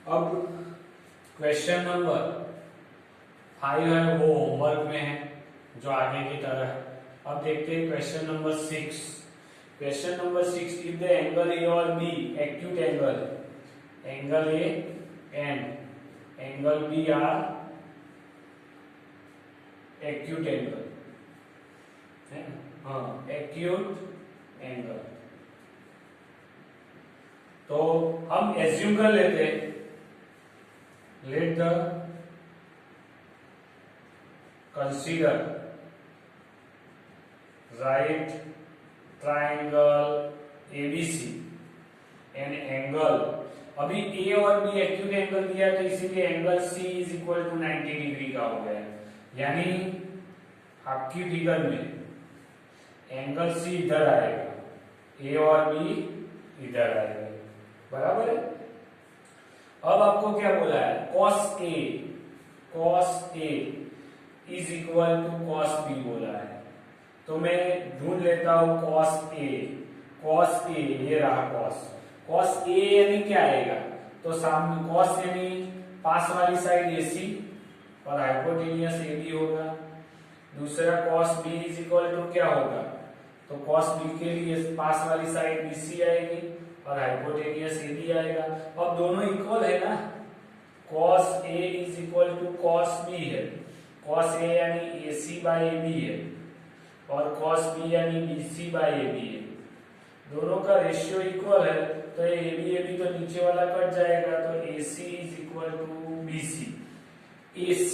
अब question number 5 है वो होमवर्क में है जो आगे की तरह है। अब देखते हैं question number 6। Question number 6, if the angle A और B acute angle A and angle B are acute angle है ना, हाँ एक्यूट एंगल, तो हम एज्यूम कर लेते हैं, let the consider right triangle ABC an angle, अभी ए और बी एक्यूट एंगल दिया है तो इसीलिए angle C is equal to 90 degree का हो गया, यानी आपकी फिगर में एंगल सी इधर आएगा, ए और बी इधर आएगा, बराबर है। अब आपको क्या बोला है, cos A is equal to cos B बोला है, तो मैं ढूंढ लेता हूं cos A, ये रहा cos A यानी क्या आएगा, तो सामने cos यानी पास वाली साइड AC और हाइपोटेनियस AB होगा। दूसरा cos B is equal to क्या होगा, तो cos B के लिए पास वाली साइड BC आएगी और हाइपोटेनियस AB आएगा। अब दोनों इक्वल है ना, cos A is equal to cos B है, cos A यानी AC बाय AB है और cos B यानी BC बाय AB है, दोनों का रेशियो इक्वल है, तो ये AB तो नीचे वाला कट जाएगा, तो AC is equal to BC। AC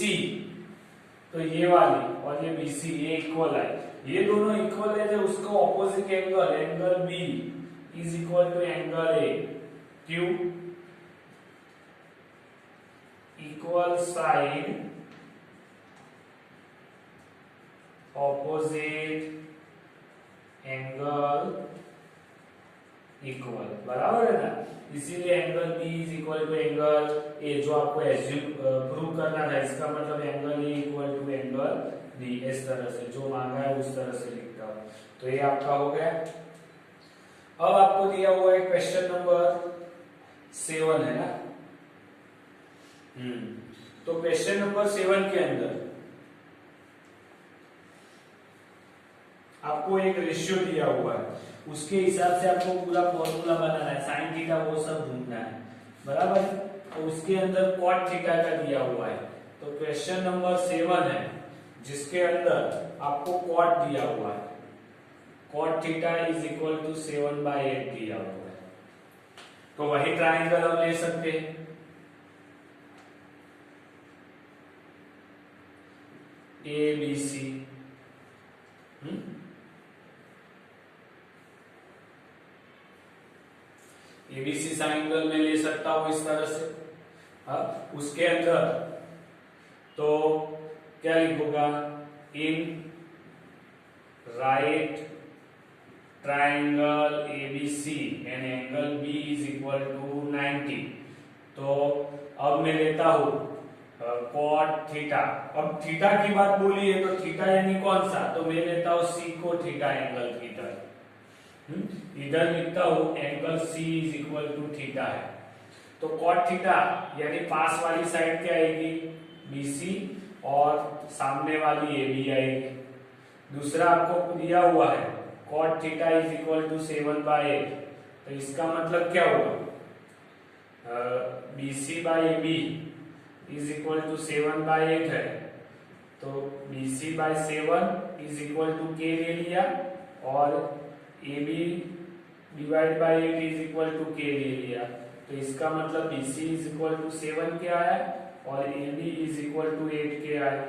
तो ये वाली और ये BC ये इक्वल है, ये दोनों इक्वल है, जो उसका opposite angle B is equal to angle A, क्यों, equal side opposite angle equal, बराबर है ना, इसीलिए angle B is equal to angle A, जो आपको एज्यूम प्रूव करना था, इसका मतलब angle A equal to angle B, इस तरह से जो मांगा है उस तरह से लिखता हूं, तो ये आपका हो गया। अब आपको दिया हुआ है क्वेश्चन नंबर 7 है ना, तो क्वेश्चन नंबर 7 के अंदर आपको एक रेशियो दिया हुआ है, उसके हिसाब से आपको पूरा फॉर्मूला बनाना है, साइन थीटा वो सब ढूंढना है, बराबर है। तो उसके अंदर कॉट थीटा का दिया हुआ है, तो क्वेश्चन नंबर 7 है जिसके अंदर आपको कॉट दिया हुआ है, cot theta is equal to 7/8 दिया हुआ है, तो वही ट्राइंगल हम ले सकते हैं, ABC, ABC ट्राइंगल में ले सकता हूं इस तरह से। अब उसके अंदर तो क्या लिखूंगा, in right triangle ABC and angle B is equal to 90, तो अब मैं लेता हूं कॉट थीटा। अब थीटा की बात बोली है तो थीटा यानी कौन सा, तो मैं लेता हूं C को थीटा एंगल थीटा, इधर लिखता हूं angle C is equal to theta है, तो कॉट थीटा यानी पास वाली साइड क्या आएगी BC और सामने वाली AB आएगी। दूसरा आपको दिया हुआ है cot theta is equal to 7/8, तो इसका मतलब क्या होगा, BC by AB is equal to 7/8 है, तो BC by 7 is equal to K ले लिया और AB divide by 8 is equal to K ले लिया, तो इसका मतलब BC इज इक्वल टू 7 के आया और AB इज इक्वल टू 8 के आया।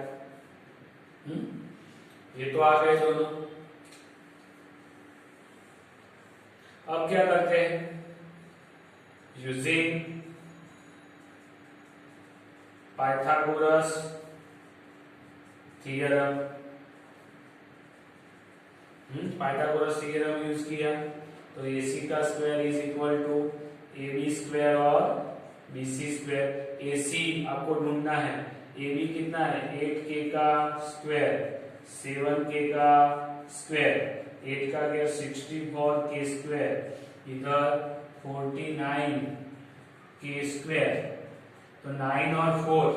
ये तो आ गए दोनों। अब क्या करते हैं, using Pythagoras theorem, Pythagoras theorem use किया, तो AC का square is equal to AB square और BC स्क्वायर। AC आपको ढूंढना है, AB कितना है 8K का स्क्वायर, 7K का स्क्वायर, 8 का क्या 64K स्क्वायर, इधर 49K स्क्वायर तो 9 और 4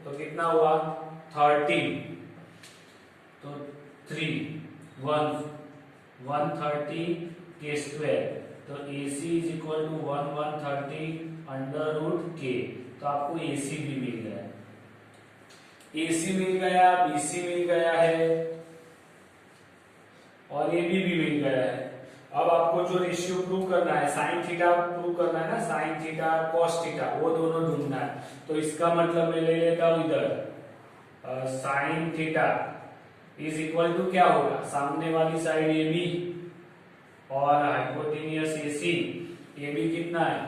तो कितना हुआ 13, तो 3 130 के स्क्वायर, तो AC is equal to 130 under root के। तो आपको AC भी मिल गया, AC मिल गया, BC मिल गया है और AB भी मिल गया है। अब आपको जो रेशियो प्रूव करना है, साइन थीटा प्रूव करना है ना, साइन थीटा कॉस थीटा, वो दोनों ढूंढना है। तो इसका मतलब मैं ले लेता हूं इधर sine theta is equal to क्या होगा, सामने वाली साइड AB और हाइपोटेनियस AC। AB कितना है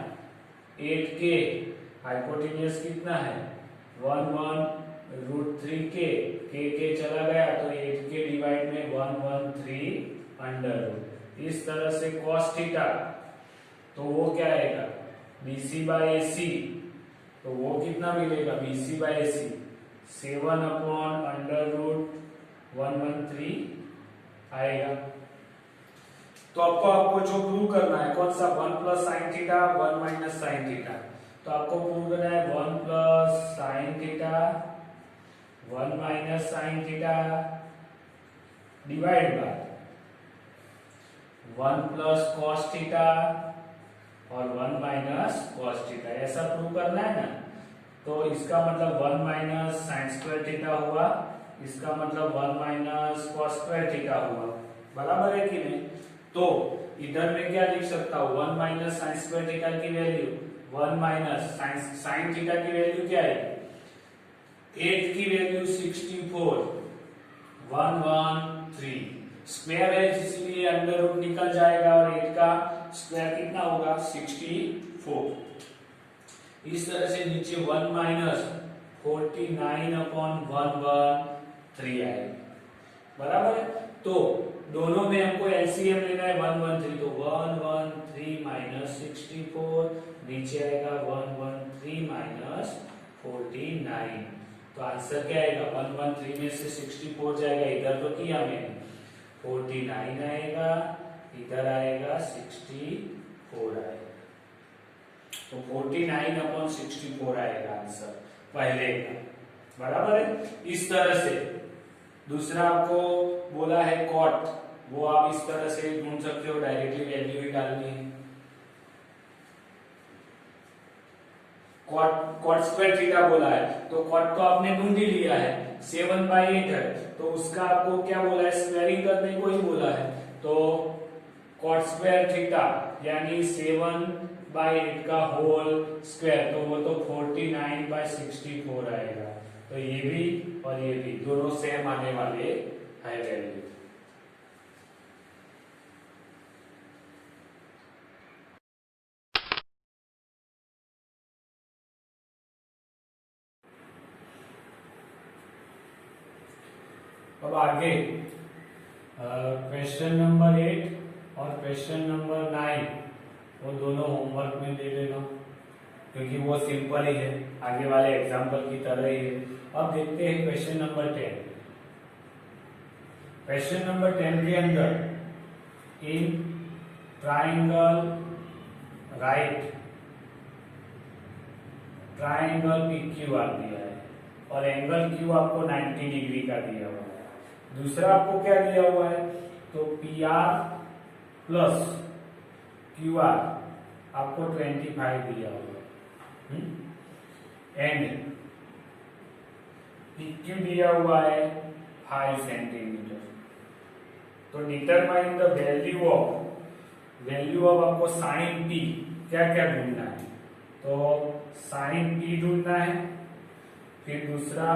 8K, हाइपोटेनियस कितना है 1/√3K, K चला गया तो 8K डिवाइड में 113 अंडर रूट। इस तरह से cos थीटा तो वो क्या आएगा BC बाय AC, तो वो कितना मिलेगा BC बाय AC 7/√113 आएगा। तो आपको जो प्रूव करना है कौन सा, 1 plus sine theta 1 minus sine theta. तो आपको प्रूव करना है 1 plus sine theta 1 minus sine theta divide by 1 plus cos theta और 1 माइनस कॉस थीटा, ऐसा प्रूव करना है ना। तो इसका मतलब 1 माइनस साइन स्क्वायर थीटा हुआ, इसका मतलब 1 माइनस कॉस स्क्वायर थीटा हुआ, बराबर है कि नहीं। तो इधर में क्या लिख सकता हूं 1 माइनस साइन स्क्वायर थीटा की वैल्यू 1 माइनस साइन थीटा की वैल्यू क्या है 8 की वैल्यू 64 113 स्क्वायर है इसलिए अंडर रूट निकल जाएगा और 8 का स्क्वायर कितना होगा 64। इस तरह से नीचे 1 माइनस 49/113 आएगा, बराबर है। तो दोनों में हमको एलसीएम लेना है 113, तो 113 माइनस 64 नीचे आएगा 113 माइनस 49। तो आंसर क्या आएगा 113 में से 64 जाएगा, इधर तो किया मैंने 49 आएगा, इधर आएगा 64 आएगा, तो 49/64 आएगा आंसर पहले का, बराबर है। इस तरह से दूसरा आपको बोला है कॉट, वो आप इस तरह से ढूंढ सकते हो, डायरेक्टली वैल्यू ही डालनी है। कॉट स्क्वायर थीटा बोला है तो कॉट तो आपने ढूंढ ही लिया है 7/8 है, तो उसका आपको क्या बोला है स्क्वायरिंग करने को ही बोला है। तो कॉट स्क्वायर थीटा यानी 7/8 का होल स्क्वायर, तो वो तो 49/64 आएगा। तो ये भी और ये भी दोनों सेम आने वाले है वैल्यू। अब आगे क्वेश्चन नंबर 8 और क्वेश्चन नंबर 9 वो दोनों होमवर्क में दे देना, क्योंकि वो सिंपल ही है, आगे वाले एग्जाम्पल की तरह ही है। अब देखते हैं क्वेश्चन नंबर 10। क्वेश्चन नंबर 10 के अंदर in triangle right triangle PQR दिया है और एंगल Q आपको 90 डिग्री का दिया हुआ है। दूसरा आपको क्या दिया हुआ है, तो PR प्लस QR आपको 25 दिया हुआ है एंड PQ दिया हुआ है 5 सेंटीमीटर। तो डिटरमाइन द वैल्यू ऑफ आपको साइन P क्या क्या ढूंढना है, तो साइन P ढूंढना है, फिर दूसरा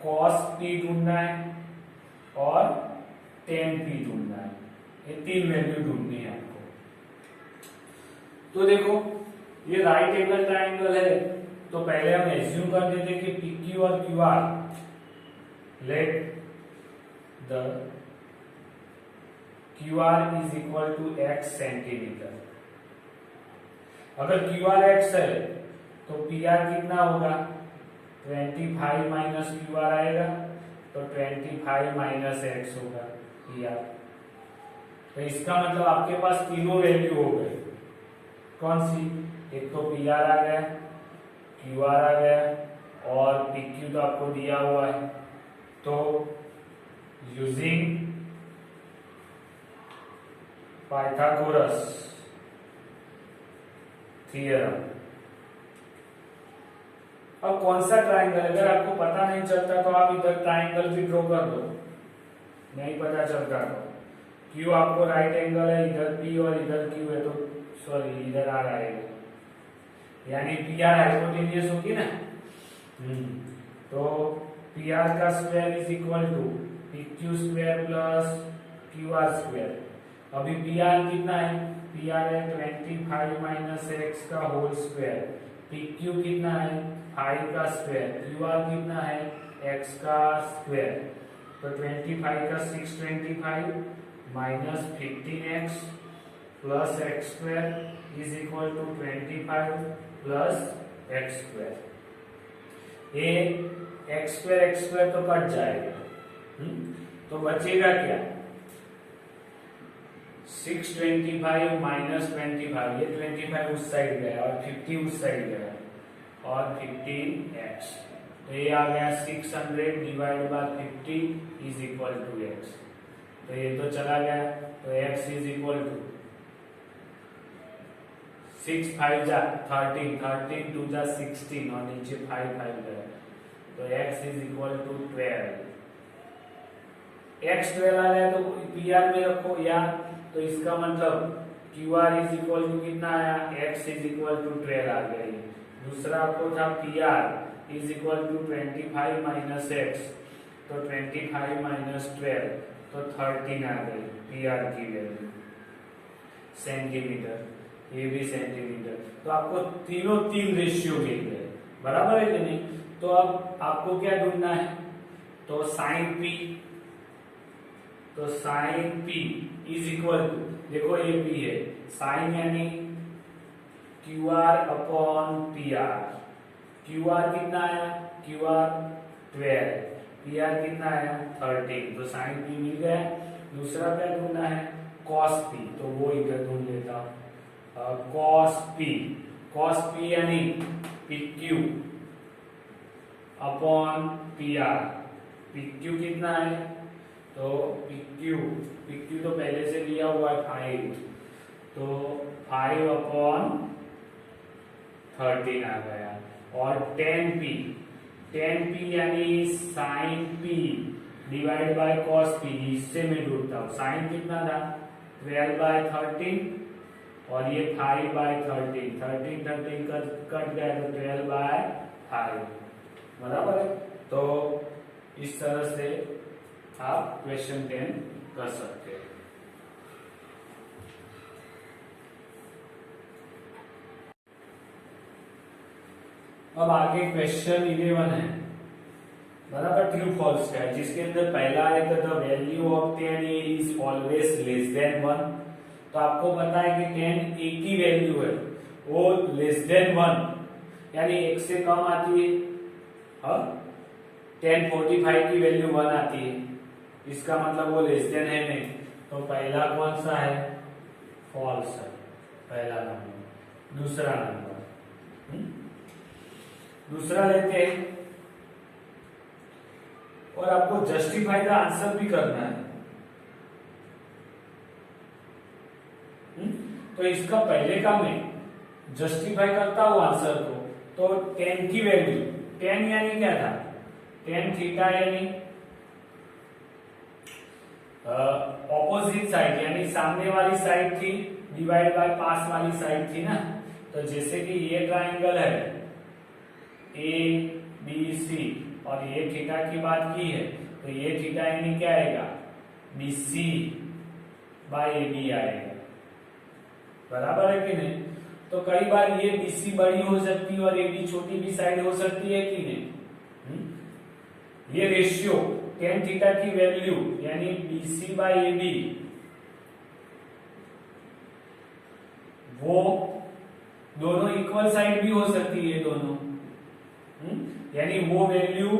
cos P ढूंढना है और tan P ढूंढना है। ये 3 वैल्यू ढूंढनी है आपको। तो देखो ये राइट एंगल ट्राइंगल है, तो पहले हम एज्यूम कर देते कि PQ और QR let the QR is equal to x centimetre. अगर QR x है तो PR कितना होगा 25 माइनस QR आएगा, तो 25 माइनस x होगा PR। तो इसका मतलब आपके पास तीनों वैल्यू हो गए, कौन सी, एक तो PR आ गया, क्यू आर आ गया और पी क्यू तो आपको दिया हुआ है। तो यूजिंग पाइथागोरस थ्योरम, अब कौन सा ट्राइंगल, अगर आपको पता नहीं चलता तो आप इधर ट्राइंगल भी ड्रॉ कर दो, नहीं पता चलता तो क्यू आपको राइट एंगल है, इधर पी और इधर क्यू है, तो सॉरी इधर आर आएगा, यानी पी आर हाइपोटेनियस होगी ना। तो पी आर का square is equal to P Q square plus Q R square. अभी पी आर कितना है, पी आर है 25 माइनस एक्स का होल स्क्वायर, पी क्यू कितना है 5 का स्क्वायर, क्यू आर कितना है x का स्क्वायर। तो 25 का 625 minus 15x plus X square is equal to 25 plus X square. ये एक्स स्क्वायर तो कट जाएगा, तो बचेगा क्या 625 माइनस 25, ये 25 उस साइड गया और 50 उस साइड गया और 15x, तो ये आ गया 600 divide by 50 is equal to x। तो ये तो चला गया, तो x इज इक्वल टू 6 5 जा 13, 13 2 जा 16 और नीचे 5 5 गया, तो x is equal to 12। x 12 आ गया तो पी आर में रखो या, तो इसका मतलब Q R is equal to कितना आया, x इज इक्वल टू 12 आ गया। दूसरा आपको था P R is equal to 25 minus X, तो 25 माइनस 12 तो 13 आ गई पी आर की वैल्यू सेंटीमीटर, ये भी सेंटीमीटर। तो आपको तीनों तीन रेशियो मिल गए, बराबर है कि नहीं। तो अब आपको क्या ढूंढना है, तो साइन पी, तो sine P is equal to, देखो ये पी है, साइन यानी Q R upon P R. Q R कितना आया, क्यू आर 12, पी आर कितना आया 13, तो साइन पी मिल गया। दूसरा क्या ढूंढना है, कॉस पी, तो वो इधर ढूंढ लेता हूं, कॉस पी, कॉस पी यानी P Q upon P are. P Q कितना है, तो पी क्यू तो पहले से लिया हुआ है 5, तो 5 अपॉन 13 आ गया। और 10p, 10p यानी sine p divide by cos p, इससे मैं ढूंढता हूँ। साइन कितना था 12 बाय 13 और ये 5 बाय 13, 13 कट गया तो 12 बाय 5, बराबर है। तो इस तरह से आप क्वेश्चन 10 कर सकते हैं। अब आगे क्वेश्चन 11 है, बराबर ट्रू फॉल्स का है, जिसके अंदर पहला है the value of 10 is always less than 1। तो आपको पता है कि 10 एक ही वैल्यू है, वो लेस देन 1 यानी 1 से कम आती है। हाँ 1045 की वैल्यू 1 आती है, इसका मतलब वो लेस देन है नहीं। तो पहला कौन सा है, फॉल्स है पहला नंबर। दूसरा नंबर, दूसरा लेते हैं और आपको जस्टिफाई द आंसर भी करना है। तो इसका पहले का मैं जस्टिफाई करता हूं आंसर को। तो 10 की वैल्यू, 10 यानी क्या था, 10 थीटा यानी ऑपोजिट साइड यानी सामने वाली साइड थी डिवाइड बाय पास वाली साइड थी ना। तो जैसे कि ये ट्राइंगल है ए बी सी और ये थीटा की बात की है, तो ये थीटा यानी क्या आएगा B C by A B आएगा, बराबर है कि नहीं। तो कई बार ये बी सी बड़ी हो सकती है और ए बी छोटी भी साइड हो सकती है कि नहीं। ये रेशियो tan थीटा की वैल्यू यानी B C by A B वो दोनों इक्वल साइड भी हो सकती है दोनों, यानी वो वैल्यू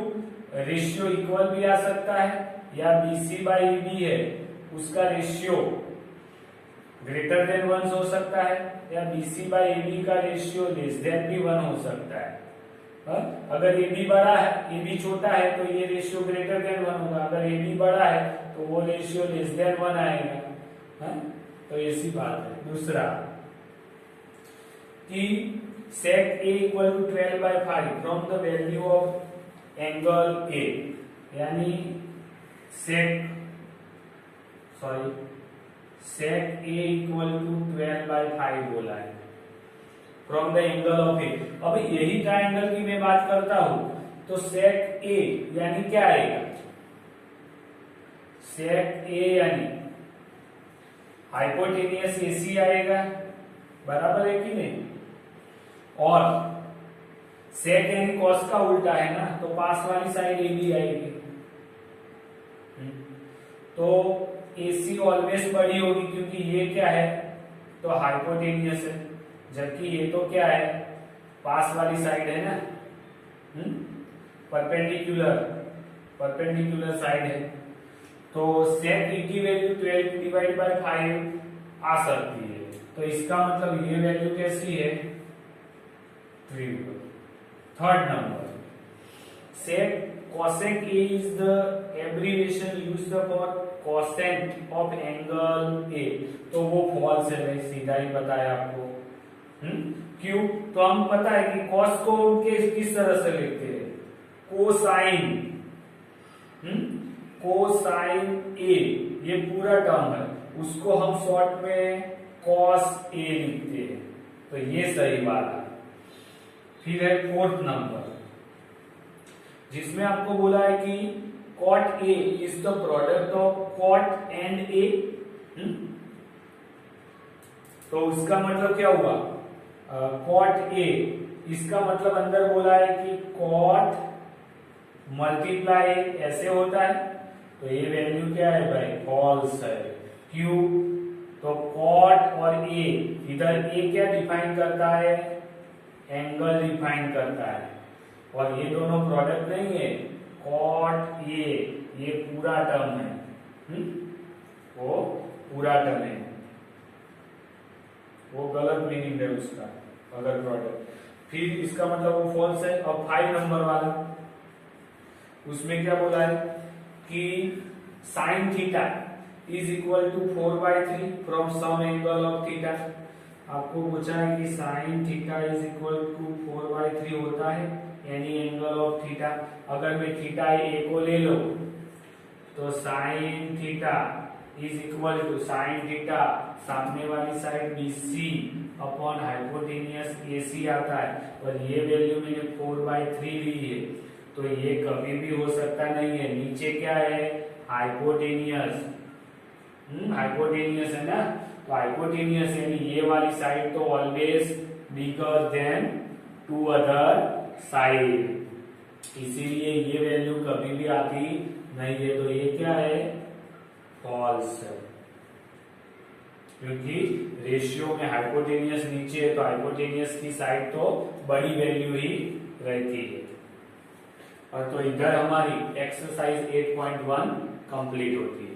रेशियो इक्वल भी आ सकता है, या BC बाई EB है उसका रेशियो ग्रेटर देन 1 हो सकता है, या BC बाई EB का रेशियो लेस देन भी 1 हो सकता है। अगर ए बी बड़ा है, ए बी छोटा है तो ये रेशियो ग्रेटर देन 1 होगा, अगर ए बी बड़ा है तो वो रेशियो लेस देन 1 आएगा। तो ऐसी बात है। दूसरा कि sec a equal to 12/5 from the value of angle a, यानी sec a इक्वल टू 12/5 बोला है from the angle of A. अब यही ट्रायंगल की मैं बात करता हूं तो sec a यानी क्या आएगा, sec a यानी हाइपोटेनियस AC आएगा, बराबर है कि नहीं, और sec यानी cos का उल्टा है ना, तो पास वाली साइड AB आएगी। तो AC ऑलवेज बड़ी होगी क्योंकि ये क्या है, तो हाइपोटेनियस है, जबकि ये तो क्या है, पास वाली साइड है ना, परपेंडिकुलर साइड है। तो sec e की वैल्यू 12/5 आ सकती है, तो इसका मतलब ये वैल्यू कैसी है, 3 होगा। Third number, sec cosec a is the abbreviation used for cosecant of angle a, तो वो फॉल्स है भाई, सीधा ही बताया आपको। क्यों, तो हम पता है कि cos को किस तरह से लिखते हैं, कोसाइन a, ये पूरा टर्म है, उसको हम शॉर्ट में cos a लिखते हैं, तो ये सही बात है। फिर है फोर्थ नंबर, जिसमें आपको बोला है कि cot a is the product of cot and a, तो उसका मतलब क्या हुआ, cot a, इसका मतलब अंदर बोला है कि cot मल्टीप्लाई ऐसे होता है, तो ये वैल्यू क्या है भाई, फॉल्स है। क्यों, तो cot और a, इधर a क्या डिफाइन करता है, एंगल डिफाइन करता है, और ये दोनों प्रोडक्ट नहीं है, cot a ये पूरा टर्म है, वो पूरा टर्म है, वो गलत मीनिंग है उसका अगर प्रोडक्ट। फिर इसका मतलब वो फॉल्स है। और 5 नंबर वाला, उसमें क्या बोला है कि sin theta is equal to 4/3 from some angle of theta. आपको पूछा है कि sin theta is equal to 4/3 होता है यानी एंगल ऑफ थीटा। अगर मैं थीटा ए को ले लो तो sin theta is equal to sin theta सामने वाली side BC upon hypotenuse AC आता है, और ये वैल्यू मैंने 4/3 ली है, तो ये कभी भी हो सकता नहीं है। नीचे क्या है, हाइपोटेनियस, हाइपोटेनियस है ना, तो हाइपोटेनियस यानी ये वाली साइड तो always bigger than 2 other side, इसीलिए ये वैल्यू कभी भी आती नहीं है। तो ये क्या है, फॉल्स है, क्योंकि रेशियो में हाइपोटेनियस नीचे है, तो हाइपोटेनियस की साइड तो बड़ी वैल्यू ही रहती है। और तो इधर हमारी एक्सरसाइज 8.1 कंप्लीट होती है।